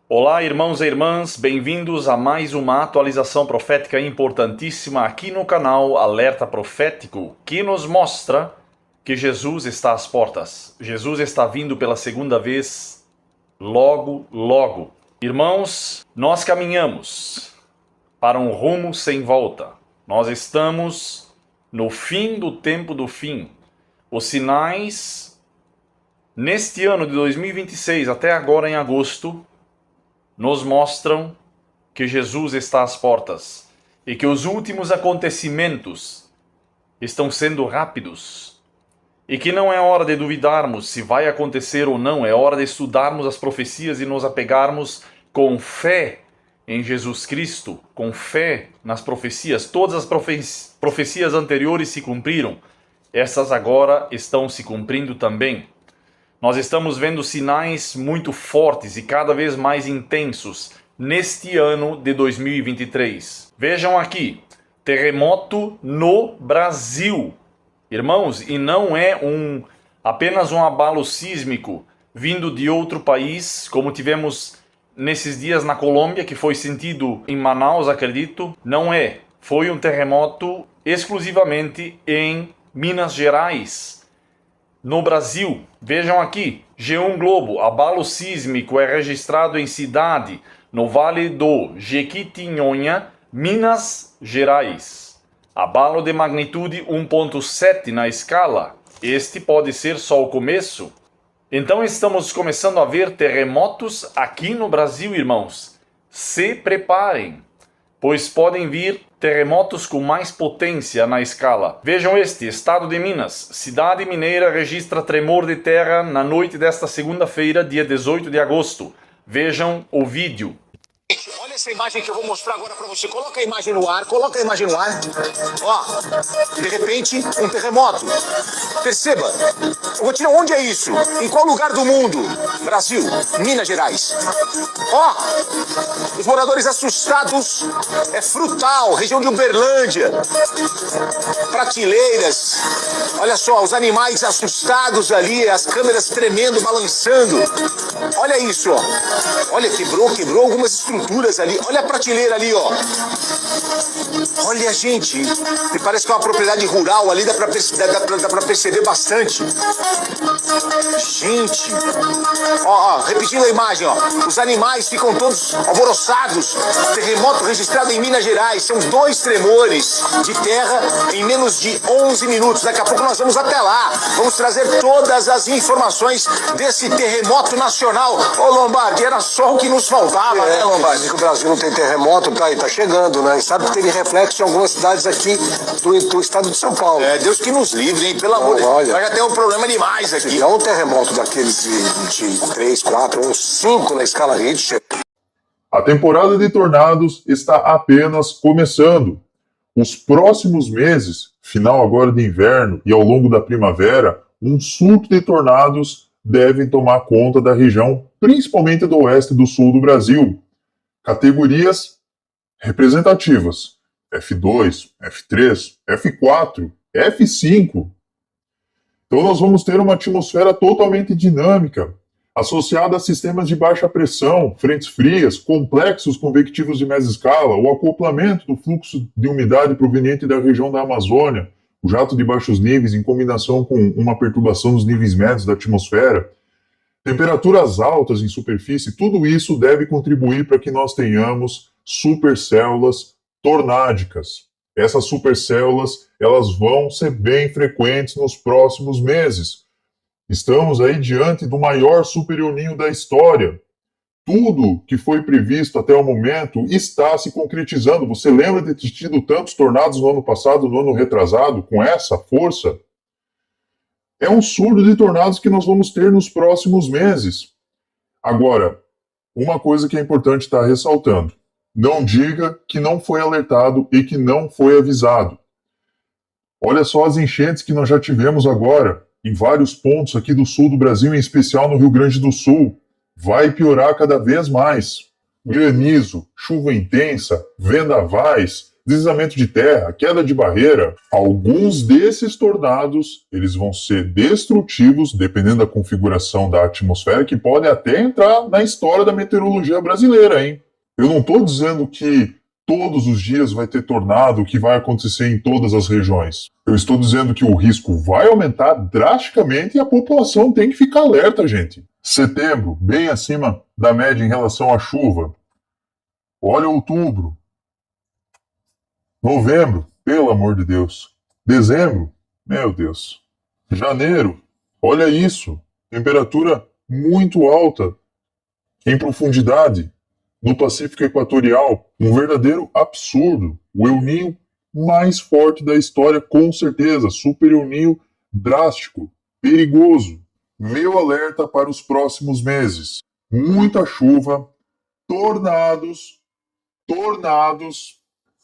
Olá, irmãos e irmãs, bem-vindos a mais uma atualização profética importantíssima aqui no canal Alerta Profético, que nos mostra que Jesus está às portas. Jesus está vindo pela segunda vez, logo, logo. Irmãos, nós caminhamos para um rumo sem volta. Nós estamos no fim do tempo do fim. Os sinais, neste ano de 2026, até agora em agosto, nos mostram que Jesus está às portas e que os últimos acontecimentos estão sendo rápidos e que não é hora de duvidarmos se vai acontecer ou não, é hora de estudarmos as profecias e nos apegarmos com fé em Jesus Cristo, com fé nas profecias. Todas as profecias anteriores se cumpriram, essas agora estão se cumprindo também. Nós estamos vendo sinais muito fortes e cada vez mais intensos neste ano de 2023. Vejam aqui, terremoto no Brasil. Irmãos, e não é apenas um abalo sísmico vindo de outro país, como tivemos nesses dias na Colômbia, que foi sentido em Manaus, acredito. Não é. Foi um terremoto exclusivamente em Minas Gerais. No Brasil, vejam aqui, G1 Globo, abalo sísmico é registrado em cidade no Vale do Jequitinhonha, Minas Gerais. Abalo de magnitude 1.7 na escala. Este pode ser só o começo. Então estamos começando a ver terremotos aqui no Brasil, irmãos. Se preparem, pois podem vir terremotos com mais potência na escala. Vejam este, estado de Minas. Cidade mineira registra tremor de terra na noite desta segunda-feira, dia 18 de agosto. Vejam o vídeo. Olha essa imagem que eu vou mostrar agora pra você. Coloca a imagem no ar, coloca a imagem no ar. Ó, de repente, um terremoto. Perceba, eu vou tirar onde é isso? Em qual lugar do mundo? Brasil, Minas Gerais. Ó, os moradores assustados. É Frutal, região de Uberlândia. Prateleiras. Olha só, os animais assustados ali, as câmeras tremendo, balançando. Olha isso, ó. Olha, quebrou algumas estruturas ali. Olha a prateleira ali, ó. Olha, gente, me parece que é uma propriedade rural ali, dá pra perceber bastante. Gente, ó, repetindo a imagem, ó. Os animais ficam todos alvoroçados. Terremoto registrado em Minas Gerais. São 2 tremores de terra em menos de 11 minutos. Daqui a pouco nós vamos até lá. Vamos trazer todas as informações desse terremoto nacional. Ô, Lombardi, era só o que nos faltava, né, Lombardi? Que o Brasil não tem terremoto, tá chegando, né? E sabe que teve reflexo em algumas cidades aqui do estado de São Paulo. É, Deus que nos livre, hein? Pelo amor de Deus. Olha, Nós já temos um problema demais aqui. é um terremoto daqueles de 3, 4 ou 5 na escala Richter. A temporada de tornados está apenas começando. Os próximos meses, final agora de inverno e ao longo da primavera, um surto de tornados devem tomar conta da região, principalmente do oeste e do sul do Brasil. Categorias representativas: F2, F3, F4, F5. Então nós vamos ter uma atmosfera totalmente dinâmica, associada a sistemas de baixa pressão, frentes frias, complexos convectivos de média escala, o acoplamento do fluxo de umidade proveniente da região da Amazônia, o jato de baixos níveis em combinação com uma perturbação dos níveis médios da atmosfera, temperaturas altas em superfície, tudo isso deve contribuir para que nós tenhamos supercélulas tornádicas. Essas supercélulas, elas vão ser bem frequentes nos próximos meses. Estamos aí diante do maior superioninho da história. Tudo que foi previsto até o momento está se concretizando. Você lembra de ter tido tantos tornados no ano passado, no ano retrasado, com essa força? É um surto de tornados que nós vamos ter nos próximos meses. Agora, uma coisa que é importante estar ressaltando: não diga que não foi alertado e que não foi avisado. Olha só as enchentes que nós já tivemos agora, em vários pontos aqui do sul do Brasil, em especial no Rio Grande do Sul. Vai piorar cada vez mais. Granizo, chuva intensa, vendavais, deslizamento de terra, queda de barreira, alguns desses tornados eles vão ser destrutivos, dependendo da configuração da atmosfera, que podem até entrar na história da meteorologia brasileira, hein? Eu não estou dizendo que todos os dias vai ter tornado, que vai acontecer em todas as regiões. Eu estou dizendo que o risco vai aumentar drasticamente e a população tem que ficar alerta, gente. Setembro, bem acima da média em relação à chuva. Olha outubro. Novembro, pelo amor de Deus. Dezembro, meu Deus. Janeiro, olha isso. Temperatura muito alta em profundidade. No Pacífico Equatorial, um verdadeiro absurdo. O El Niño mais forte da história, com certeza. Super El Niño drástico, perigoso. Meu alerta para os próximos meses. Muita chuva, tornados,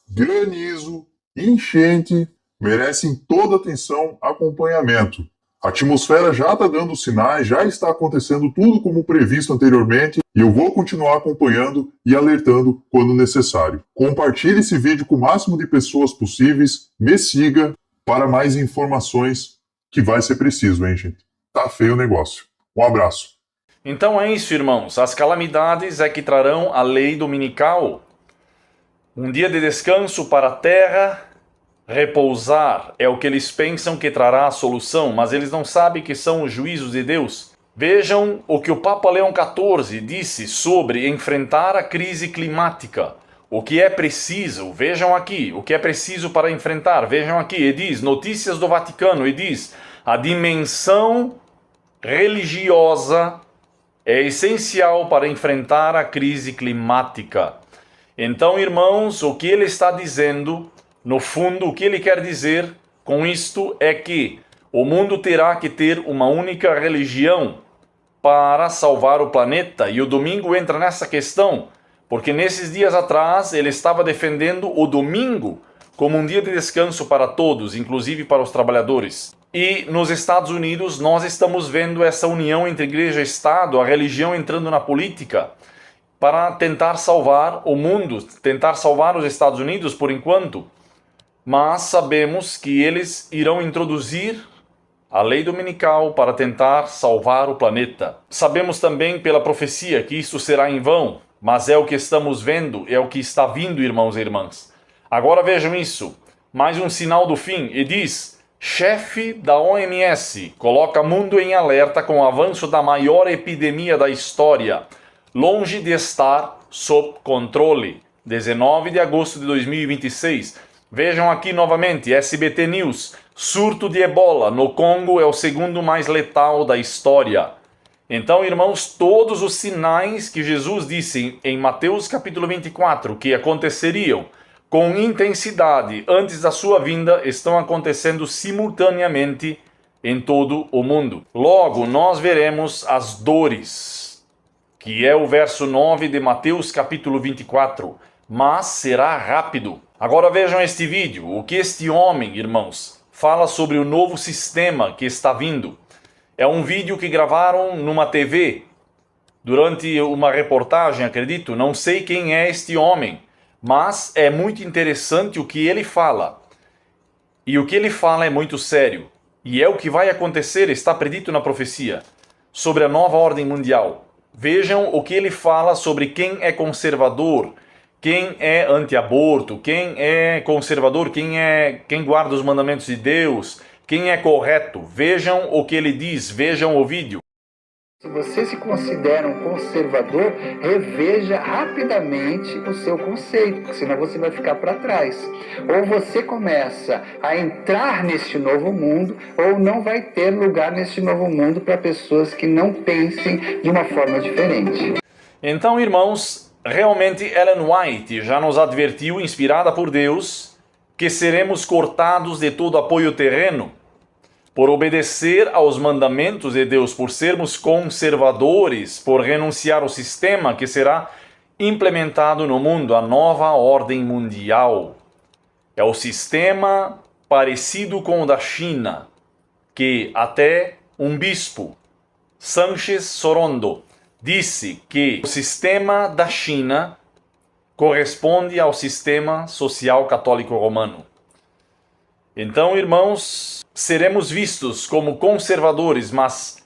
granizo, enchente, merecem toda atenção, acompanhamento. A atmosfera já está dando sinais, já está acontecendo tudo como previsto anteriormente e eu vou continuar acompanhando e alertando quando necessário. Compartilhe esse vídeo com o máximo de pessoas possíveis, me siga para mais informações que vai ser preciso, hein, gente? Tá feio o negócio. Um abraço. Então é isso, irmãos. As calamidades é que trarão a lei dominical. Um dia de descanso para a terra. Repousar é o que eles pensam que trará a solução, mas eles não sabem que são os juízos de Deus. Vejam o que o Papa Leão XIV disse sobre enfrentar a crise climática. O que é preciso, vejam aqui, o que é preciso para enfrentar, vejam aqui, e diz, notícias do Vaticano, e diz, a dimensão religiosa é essencial para enfrentar a crise climática. Então, irmãos, o que ele está dizendo, no fundo, o que ele quer dizer com isto é que o mundo terá que ter uma única religião para salvar o planeta. E o domingo entra nessa questão, porque nesses dias atrás ele estava defendendo o domingo como um dia de descanso para todos, inclusive para os trabalhadores. E nos Estados Unidos nós estamos vendo essa união entre igreja e Estado, a religião entrando na política, para tentar salvar o mundo, tentar salvar os Estados Unidos por enquanto. Mas sabemos que eles irão introduzir a lei dominical para tentar salvar o planeta. Sabemos também pela profecia que isso será em vão, mas é o que estamos vendo, é o que está vindo, irmãos e irmãs. Agora vejam isso, mais um sinal do fim, e diz, chefe da OMS coloca mundo em alerta com o avanço da maior epidemia da história, longe de estar sob controle. 19 de agosto de 2026. Vejam aqui novamente, SBT News, surto de ebola no Congo é o segundo mais letal da história. Então, irmãos, todos os sinais que Jesus disse em Mateus capítulo 24 que aconteceriam com intensidade antes da sua vinda estão acontecendo simultaneamente em todo o mundo. Logo, nós veremos as dores, que é o verso 9 de Mateus capítulo 24, mas será rápido. Agora vejam este vídeo, o que este homem, irmãos, fala sobre o novo sistema que está vindo. É um vídeo que gravaram numa TV, durante uma reportagem, acredito, não sei quem é este homem, mas é muito interessante o que ele fala. E o que ele fala é muito sério, e é o que vai acontecer, está predito na profecia, sobre a nova ordem mundial. Vejam o que ele fala sobre quem é conservador, quem é anti-aborto, quem é conservador, quem guarda os mandamentos de Deus, quem é correto. Vejam o que ele diz, vejam o vídeo. Se você se considera um conservador, reveja rapidamente o seu conceito, porque senão você vai ficar para trás. Ou você começa a entrar neste novo mundo, ou não vai ter lugar neste novo mundo para pessoas que não pensem de uma forma diferente. Então, irmãos, realmente Ellen White já nos advertiu, inspirada por Deus, que seremos cortados de todo apoio terreno por obedecer aos mandamentos de Deus, por sermos conservadores, por renunciar ao sistema que será implementado no mundo, a nova ordem mundial. É o sistema parecido com o da China, que até um bispo, Sánchez Sorondo, disse que o sistema da China corresponde ao sistema social católico romano. Então, irmãos, seremos vistos como conservadores, mas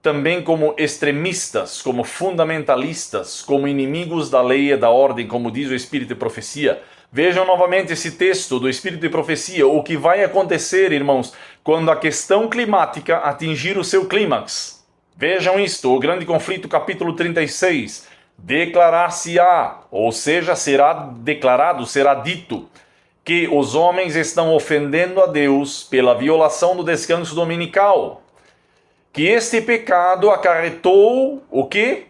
também como extremistas, como fundamentalistas, como inimigos da lei e da ordem, como diz o Espírito de Profecia. Vejam novamente esse texto do Espírito de Profecia, o que vai acontecer, irmãos, quando a questão climática atingir o seu clímax. Vejam isto, o grande conflito, capítulo 36. Declarar-se-á, ou seja, será declarado, será dito, que os homens estão ofendendo a Deus pela violação do descanso dominical. Que este pecado acarretou o quê?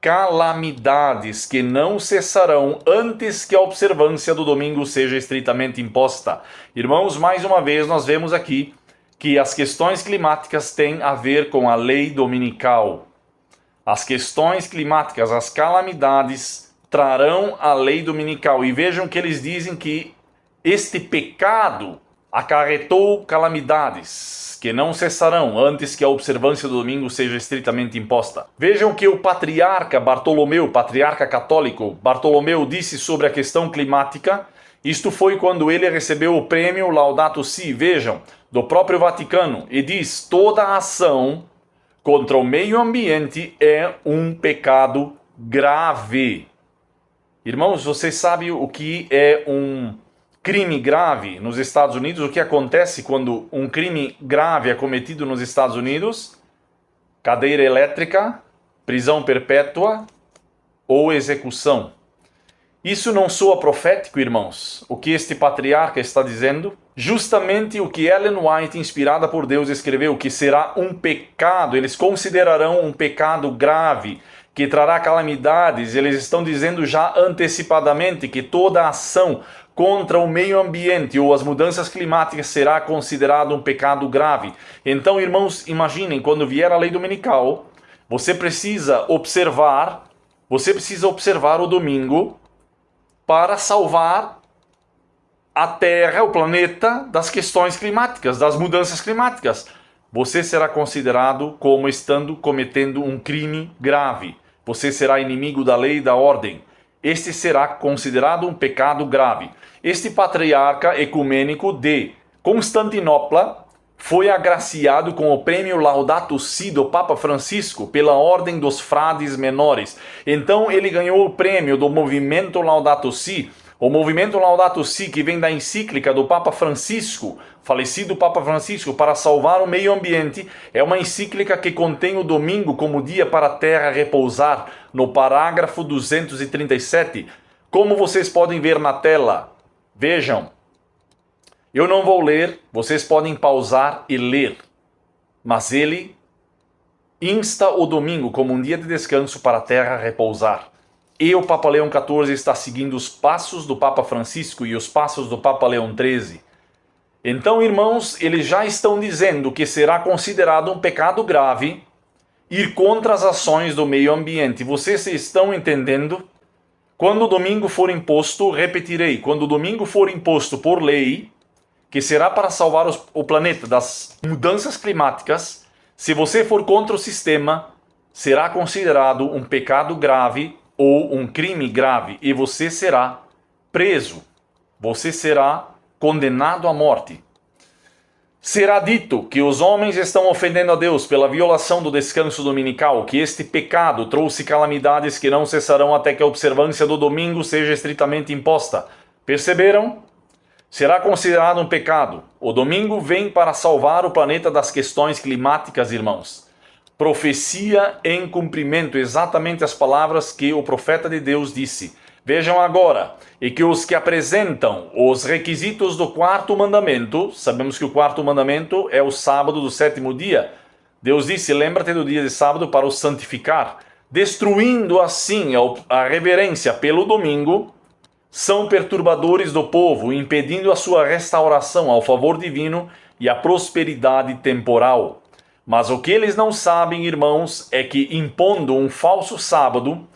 Calamidades que não cessarão antes que a observância do domingo seja estritamente imposta. Irmãos, mais uma vez nós vemos aqui que as questões climáticas têm a ver com a lei dominical. As questões climáticas, as calamidades, trarão a lei dominical. E vejam que eles dizem que este pecado acarretou calamidades que não cessarão antes que a observância do domingo seja estritamente imposta. Vejam que o patriarca Bartolomeu, patriarca católico, Bartolomeu disse sobre a questão climática. Isto foi quando ele recebeu o prêmio Laudato Si, vejam, do próprio Vaticano, e diz: toda ação contra o meio ambiente é um pecado grave. Irmãos, vocês sabem o que é um crime grave nos Estados Unidos? O que acontece quando um crime grave é cometido nos Estados Unidos? Cadeira elétrica, prisão perpétua ou execução. Isso não soa profético, irmãos? O que este patriarca está dizendo? Justamente o que Ellen White, inspirada por Deus, escreveu, que será um pecado, eles considerarão um pecado grave, que trará calamidades. Eles estão dizendo já antecipadamente que toda ação contra o meio ambiente ou as mudanças climáticas será considerado um pecado grave. Então, irmãos, imaginem, quando vier a lei dominical, você precisa observar o domingo para salvar a Terra, o planeta, das questões climáticas, das mudanças climáticas. Você será considerado como estando cometendo um crime grave. Você será inimigo da lei e da ordem. Este será considerado um pecado grave. Este patriarca ecumênico de Constantinopla foi agraciado com o prêmio Laudato Si do Papa Francisco pela Ordem dos Frades Menores. Então ele ganhou o prêmio do movimento Laudato Si. O movimento Laudato Si, que vem da encíclica do Papa Francisco, falecido Papa Francisco, para salvar o meio ambiente, é uma encíclica que contém o domingo como dia para a terra repousar, no parágrafo 237. Como vocês podem ver na tela, vejam. Eu não vou ler, vocês podem pausar e ler. Mas ele insta o domingo como um dia de descanso para a terra repousar. E o Papa Leão XIV está seguindo os passos do Papa Francisco e os passos do Papa Leão XIII. Então, irmãos, eles já estão dizendo que será considerado um pecado grave ir contra as ações do meio ambiente. Vocês estão entendendo? Quando o domingo for imposto, repetirei, quando o domingo for imposto por lei, que será para salvar o planeta das mudanças climáticas, se você for contra o sistema, será considerado um pecado grave ou um crime grave, e você será preso, você será condenado à morte. Será dito que os homens estão ofendendo a Deus pela violação do descanso dominical, que este pecado trouxe calamidades que não cessarão até que a observância do domingo seja estritamente imposta. Perceberam? Será considerado um pecado. O domingo vem para salvar o planeta das questões climáticas, irmãos. Profecia em cumprimento, exatamente as palavras que o profeta de Deus disse. Vejam agora, e que os que apresentam os requisitos do quarto mandamento, sabemos que o quarto mandamento é o sábado do sétimo dia. Deus disse, lembra-te do dia de sábado para o santificar, destruindo assim a reverência pelo domingo, são perturbadores do povo, impedindo a sua restauração ao favor divino e a prosperidade temporal. Mas o que eles não sabem, irmãos, é que impondo um falso sábado,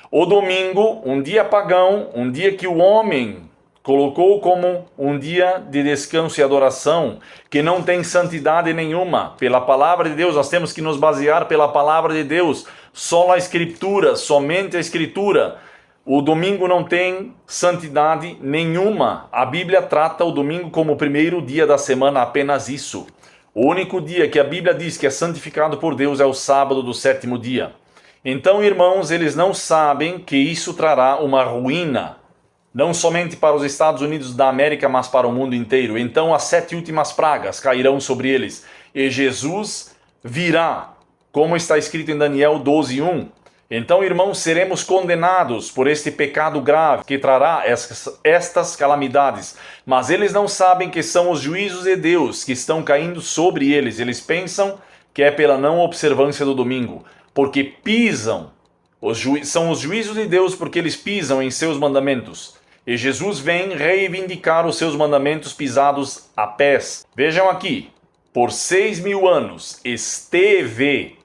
o domingo, um dia pagão, um dia que o homem colocou como um dia de descanso e adoração, que não tem santidade nenhuma, pela palavra de Deus, nós temos que nos basear pela palavra de Deus, só a Escritura, somente a Escritura. O domingo não tem santidade nenhuma. A Bíblia trata o domingo como o primeiro dia da semana, apenas isso. O único dia que a Bíblia diz que é santificado por Deus é o sábado do 7º dia. Então, irmãos, eles não sabem que isso trará uma ruína, não somente para os Estados Unidos da América, mas para o mundo inteiro. Então as 7 últimas pragas cairão sobre eles, e Jesus virá, como está escrito em Daniel 12:1. Então, irmãos, seremos condenados por este pecado grave que trará estas calamidades. Mas eles não sabem que são os juízos de Deus que estão caindo sobre eles. Eles pensam que é pela não observância do domingo, porque pisam. São os juízos de Deus porque eles pisam em seus mandamentos. E Jesus vem reivindicar os seus mandamentos pisados a pés. Vejam aqui, por 6.000 anos esteve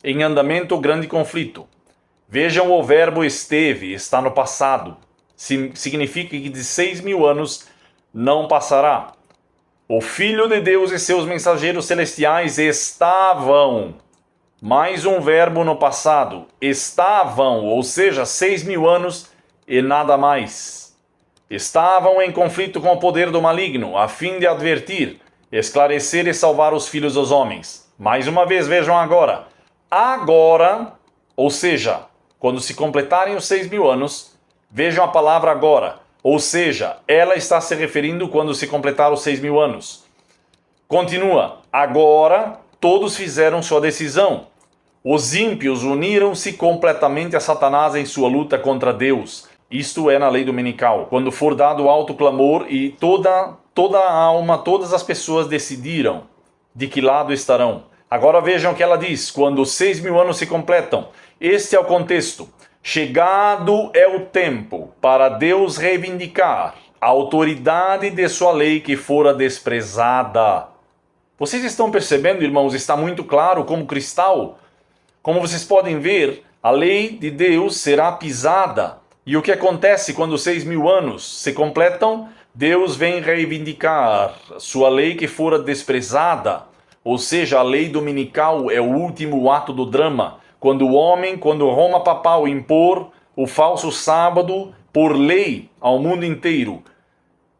em andamento o grande conflito. Vejam o verbo esteve, está no passado. Significa que de 6.000 anos não passará. O Filho de Deus e seus mensageiros celestiais estavam. Mais um verbo no passado. Estavam, ou seja, 6.000 anos e nada mais. Estavam em conflito com o poder do maligno, a fim de advertir, esclarecer e salvar os filhos dos homens. Mais uma vez, vejam agora. Agora, ou seja, quando se completarem os 6.000 anos, vejam a palavra agora. Ou seja, ela está se referindo quando se completar os 6.000 anos. Continua. Agora, todos fizeram sua decisão. Os ímpios uniram-se completamente a Satanás em sua luta contra Deus. Isto é na lei dominical. Quando for dado alto clamor e toda a alma, todas as pessoas decidiram de que lado estarão. Agora vejam o que ela diz, quando os 6.000 anos se completam. Este é o contexto. Chegado é o tempo para Deus reivindicar a autoridade de sua lei que fora desprezada. Vocês estão percebendo, irmãos? Está muito claro como cristal. Como vocês podem ver, a lei de Deus será pisada. E o que acontece quando os 6.000 anos se completam? Deus vem reivindicar sua lei que fora desprezada. Ou seja, a lei dominical é o último ato do drama. Quando Roma papal impor o falso sábado por lei ao mundo inteiro.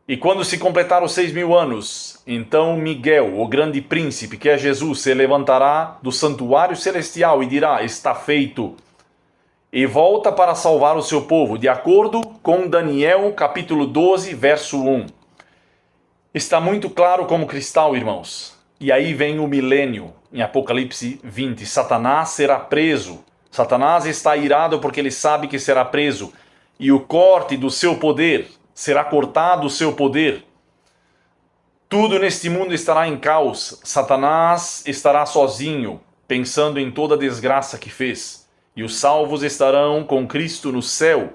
E quando se completar os 6.000 anos, então Miguel, o grande príncipe, que é Jesus, se levantará do santuário celestial e dirá, está feito. E volta para salvar o seu povo, de acordo com Daniel capítulo 12, verso 1. Está muito claro como cristal, irmãos. E aí vem o milênio, em Apocalipse 20. Satanás será preso. Satanás está irado porque ele sabe que será preso. E o corte do seu poder, será cortado o seu poder. Tudo neste mundo estará em caos. Satanás estará sozinho, pensando em toda a desgraça que fez. E os salvos estarão com Cristo no céu,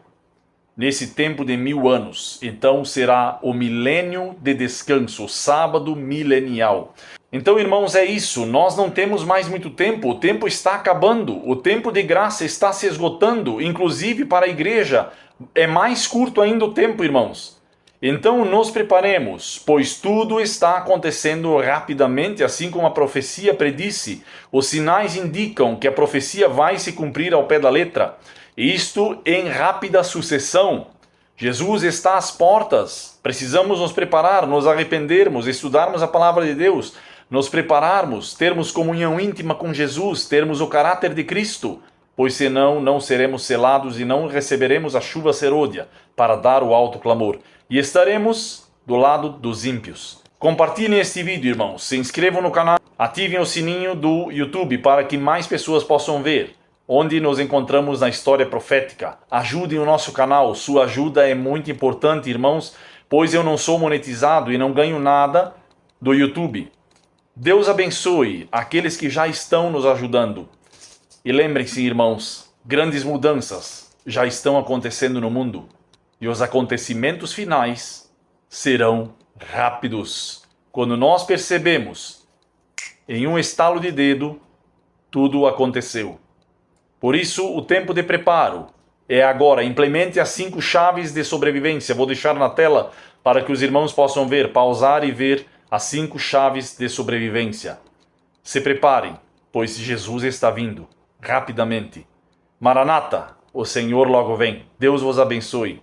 nesse tempo de 1000 anos. Então será o milênio de descanso, o sábado milenial. Então, irmãos, é isso. Nós não temos mais muito tempo. O tempo está acabando. O tempo de graça está se esgotando. Inclusive para a igreja. É mais curto ainda o tempo, irmãos. Então nos preparemos, pois tudo está acontecendo rapidamente, assim como a profecia predisse. Os sinais indicam que a profecia vai se cumprir ao pé da letra. Isto em rápida sucessão. Jesus está às portas. Precisamos nos preparar, nos arrependermos, estudarmos a palavra de Deus, nos prepararmos, termos comunhão íntima com Jesus, termos o caráter de Cristo, pois senão não seremos selados e não receberemos a chuva serôdia para dar o alto clamor. E estaremos do lado dos ímpios. Compartilhem este vídeo, irmãos. Se inscrevam no canal, ativem o sininho do YouTube para que mais pessoas possam ver onde nos encontramos na história profética. Ajudem o nosso canal. Sua ajuda é muito importante, irmãos, pois eu não sou monetizado e não ganho nada do YouTube. Deus abençoe aqueles que já estão nos ajudando. E lembrem-se, irmãos, grandes mudanças já estão acontecendo no mundo. E os acontecimentos finais serão rápidos. Quando nós percebemos, em um estalo de dedo, tudo aconteceu. Por isso, o tempo de preparo é agora. Implemente as 5 chaves de sobrevivência. Vou deixar na tela para que os irmãos possam ver, pausar e ver as 5 chaves de sobrevivência. Se preparem, pois Jesus está vindo rapidamente. Maranata, O Senhor logo vem. Deus vos abençoe.